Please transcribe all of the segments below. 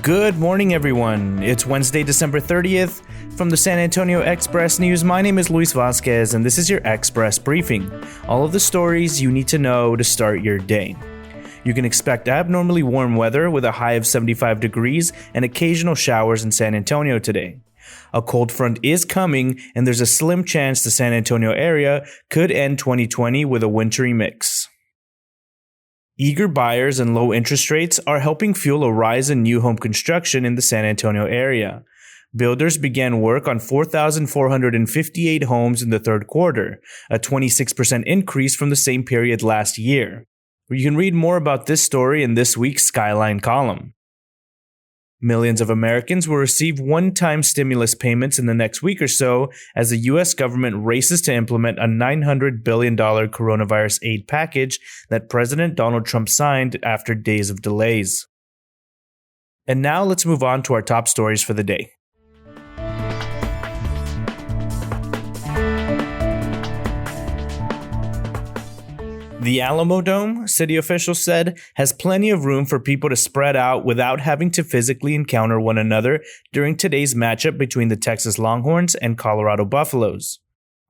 Good morning, everyone. It's Wednesday, December 30th. From the San Antonio Express News, my name is Luis Vasquez, and this is your Express Briefing. All of the stories you need to know to start your day. You can expect abnormally warm weather with a high of 75 degrees and occasional showers in San Antonio today. A cold front is coming, and there's a slim chance the San Antonio area could end 2020 with a wintry mix. Eager buyers and low interest rates are helping fuel a rise in new home construction in the San Antonio area. Builders began work on 4,458 homes in the third quarter, a 26% increase from the same period last year. You can read more about this story in this week's Skyline column. Millions of Americans will receive one-time stimulus payments in the next week or so as the U.S. government races to implement a $900 billion coronavirus aid package that President Donald Trump signed after days of delays. And now let's move on to our top stories for the day. The Alamodome, city officials said, has plenty of room for people to spread out without having to physically encounter one another during today's matchup between the Texas Longhorns and Colorado Buffaloes.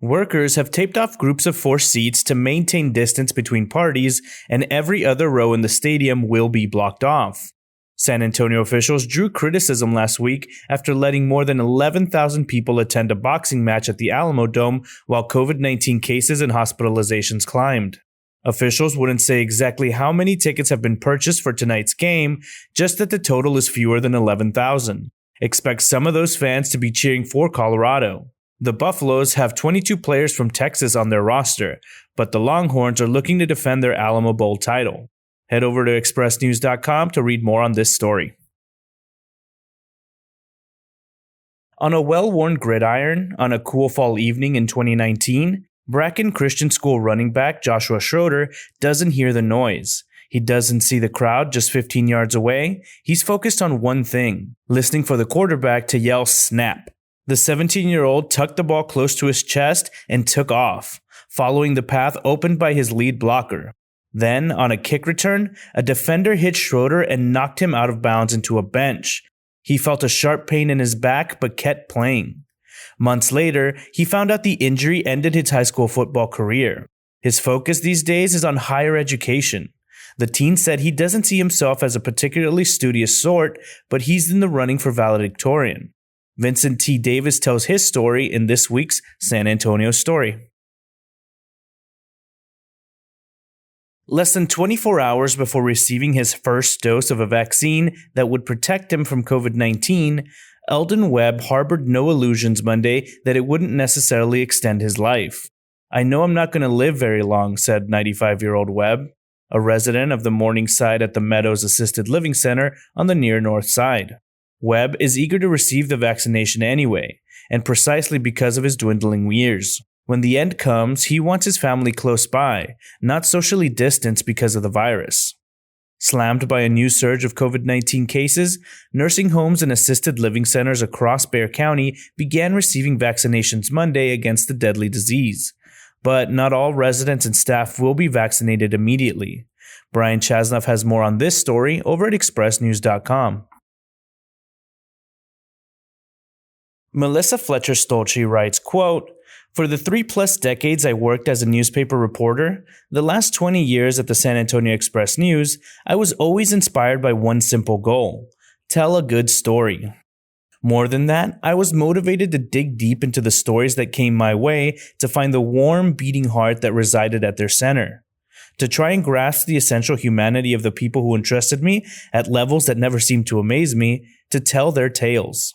Workers have taped off groups of 4 seats to maintain distance between parties, and every other row in the stadium will be blocked off. San Antonio officials drew criticism last week after letting more than 11,000 people attend a boxing match at the Alamodome while COVID-19 cases and hospitalizations climbed. Officials wouldn't say exactly how many tickets have been purchased for tonight's game, just that the total is fewer than 11,000. Expect some of those fans to be cheering for Colorado. The Buffaloes have 22 players from Texas on their roster, but the Longhorns are looking to defend their Alamo Bowl title. Head over to expressnews.com to read more on this story. On a well-worn gridiron, on a cool fall evening in 2019, Bracken Christian School running back Joshua Schroeder doesn't hear the noise. He doesn't see the crowd just 15 yards away. He's focused on one thing, listening for the quarterback to yell snap. The 17-year-old tucked the ball close to his chest and took off, following the path opened by his lead blocker. Then, on a kick return, a defender hit Schroeder and knocked him out of bounds into a bench. He felt a sharp pain in his back but kept playing. Months later, he found out the injury ended his high school football career. His focus these days is on higher education. The teen said he doesn't see himself as a particularly studious sort, but he's in the running for valedictorian. Vincent T. Davis tells his story in this week's San Antonio Story. Less than 24 hours before receiving his first dose of a vaccine that would protect him from COVID-19, Eldon Webb harbored no illusions Monday that it wouldn't necessarily extend his life. "I know I'm not going to live very long," said 95-year-old Webb, a resident of the Morningside at the Meadows Assisted Living Center on the near north side. Webb is eager to receive the vaccination anyway, and precisely because of his dwindling years. When the end comes, he wants his family close by, not socially distanced because of the virus. Slammed by a new surge of COVID-19 cases, nursing homes and assisted living centers across Bexar County began receiving vaccinations Monday against the deadly disease. But not all residents and staff will be vaccinated immediately. Brian Chasnoff has more on this story over at expressnews.com. Melissa Fletcher Stolce writes, quote, "For the 3+ decades I worked as a newspaper reporter, the last 20 years at the San Antonio Express News, I was always inspired by one simple goal: tell a good story. More than that, I was motivated to dig deep into the stories that came my way to find the warm, beating heart that resided at their center. To try and grasp the essential humanity of the people who entrusted me at levels that never seemed to amaze me, to tell their tales."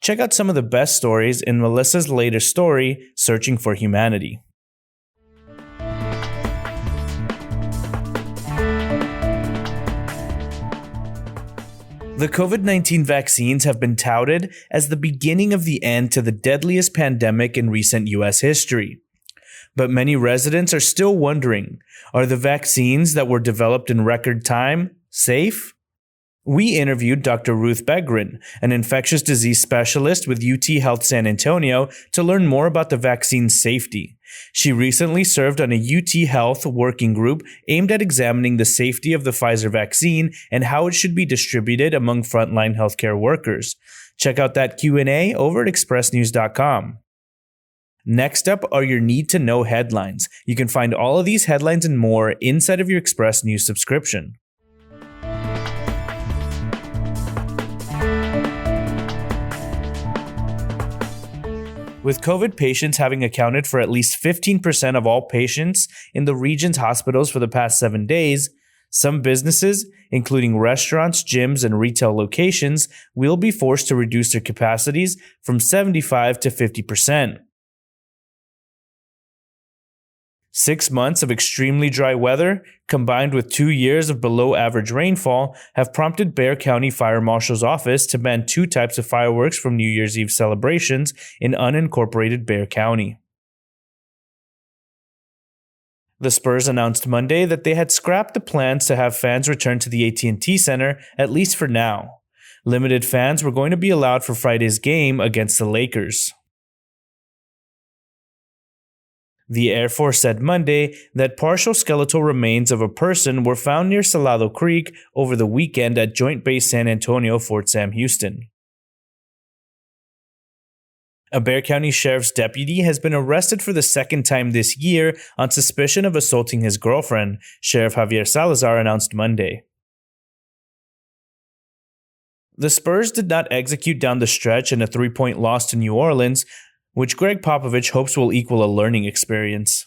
Check out some of the best stories in Melissa's latest story, Searching for Humanity. The COVID-19 vaccines have been touted as the beginning of the end to the deadliest pandemic in recent U.S. history. But many residents are still wondering, are the vaccines that were developed in record time safe? We interviewed Dr. Ruth Begrin, an infectious disease specialist with UT Health San Antonio, to learn more about the vaccine's safety She recently served on a UT Health working group aimed at examining the safety of the Pfizer vaccine and how it should be distributed among frontline healthcare workers. Check out that Q&A over at expressnews.com. Next up are your need-to-know headlines. You can find all of these headlines and more inside of your Express News subscription. With COVID patients having accounted for at least 15% of all patients in the region's hospitals for the past 7 days, some businesses, including restaurants, gyms, and retail locations, will be forced to reduce their capacities from 75 to 50%. 6 months of extremely dry weather, combined with 2 years of below-average rainfall, have prompted Bexar County Fire Marshal's office to ban 2 types of fireworks from New Year's Eve celebrations in unincorporated Bexar County. The Spurs announced Monday that they had scrapped the plans to have fans return to the AT&T Center, at least for now. Limited fans were going to be allowed for Friday's game against the Lakers. The Air Force said Monday that partial skeletal remains of a person were found near Salado Creek over the weekend at Joint Base San Antonio, Fort Sam Houston. A Bexar County Sheriff's deputy has been arrested for the second time this year on suspicion of assaulting his girlfriend, Sheriff Javier Salazar announced Monday. The Spurs did not execute down the stretch in a 3-point loss to New Orleans, which Greg Popovich hopes will equal a learning experience.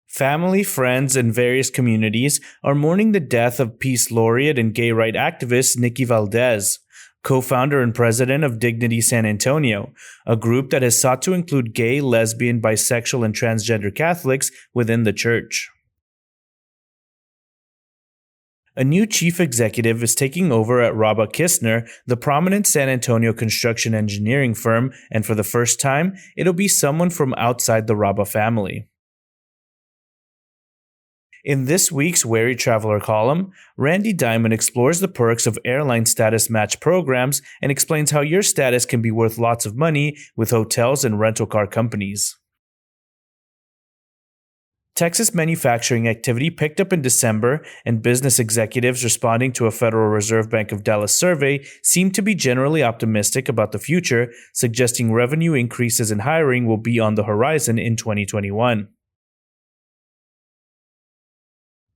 Family, friends, and various communities are mourning the death of Peace Laureate and gay rights activist Nikki Valdez, co-founder and president of Dignity San Antonio, a group that has sought to include gay, lesbian, bisexual, and transgender Catholics within the church. A new chief executive is taking over at Rabba Kistner, the prominent San Antonio construction engineering firm, and for the first time, it'll be someone from outside the Rabba family. In this week's Wary Traveler column, Randy Diamond explores the perks of airline status match programs and explains how your status can be worth lots of money with hotels and rental car companies. Texas manufacturing activity picked up in December, and business executives responding to a Federal Reserve Bank of Dallas survey seem to be generally optimistic about the future, suggesting revenue increases in hiring will be on the horizon in 2021.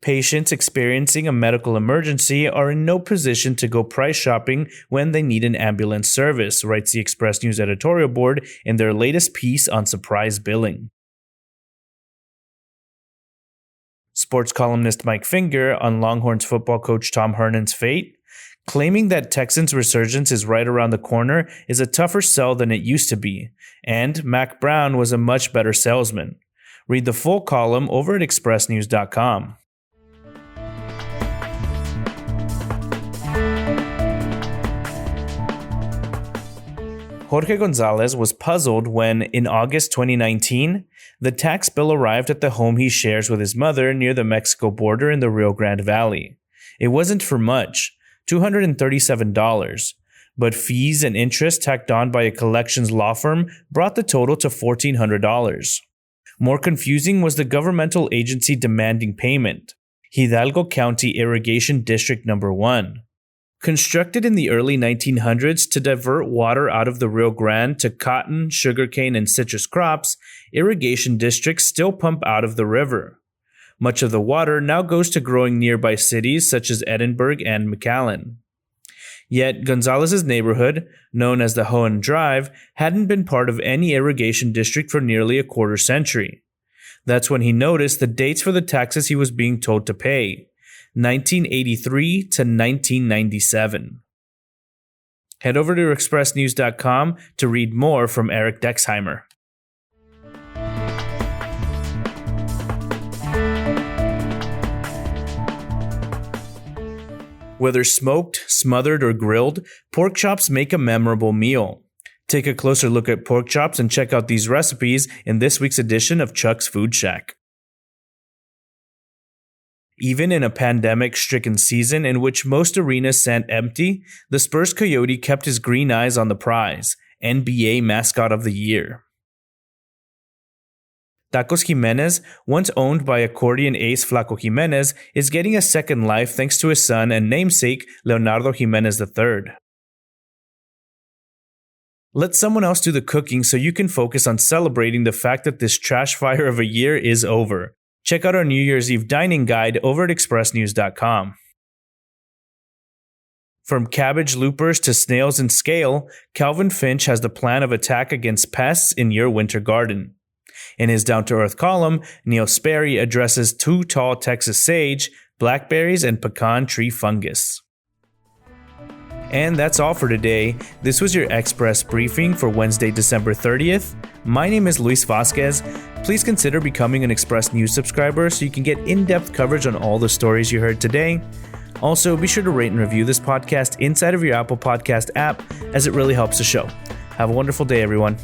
Patients experiencing a medical emergency are in no position to go price shopping when they need an ambulance service, writes the Express News editorial board in their latest piece on surprise billing. Sports columnist Mike Finger on Longhorns football coach Tom Hernan's fate, claiming that Texans' resurgence is right around the corner is a tougher sell than it used to be, and Mac Brown was a much better salesman. Read the full column over at expressnews.com. Jorge Gonzalez was puzzled when, in August 2019, the tax bill arrived at the home he shares with his mother near the Mexico border in the Rio Grande Valley. It wasn't for much, $237, but fees and interest tacked on by a collections law firm brought the total to $1,400. More confusing was the governmental agency demanding payment, Hidalgo County Irrigation District No. 1. Constructed in the early 1900s to divert water out of the Rio Grande to cotton, sugarcane, and citrus crops, irrigation districts still pump out of the river. Much of the water now goes to growing nearby cities such as Edinburgh and McAllen. Yet Gonzalez's neighborhood, known as the Hohen Drive, hadn't been part of any irrigation district for nearly a quarter century. That's when he noticed the dates for the taxes he was being told to pay. 1983 to 1997. Head over to expressnews.com to read more from Eric Dexheimer. Whether smoked, smothered, or grilled, pork chops make a memorable meal. Take a closer look at pork chops and check out these recipes in this week's edition of Chuck's Food Shack. Even in a pandemic-stricken season in which most arenas sat empty, the Spurs Coyote kept his green eyes on the prize, NBA Mascot of the Year. Tacos Jimenez, once owned by accordion ace Flaco Jimenez, is getting a second life thanks to his son and namesake Leonardo Jimenez III. Let someone else do the cooking so you can focus on celebrating the fact that this trash fire of a year is over. Check out our New Year's Eve dining guide over at expressnews.com. From cabbage loopers to snails and scale, Calvin Finch has the plan of attack against pests in your winter garden. In his down-to-earth column, Neil Sperry addresses too tall Texas sage, blackberries, and pecan tree fungus. And that's all for today. This was your Express Briefing for Wednesday, December 30th. My name is Luis Vasquez. Please consider becoming an Express News subscriber so you can get in-depth coverage on all the stories you heard today. Also, be sure to rate and review this podcast inside of your Apple Podcast app, as it really helps the show. Have a wonderful day, everyone.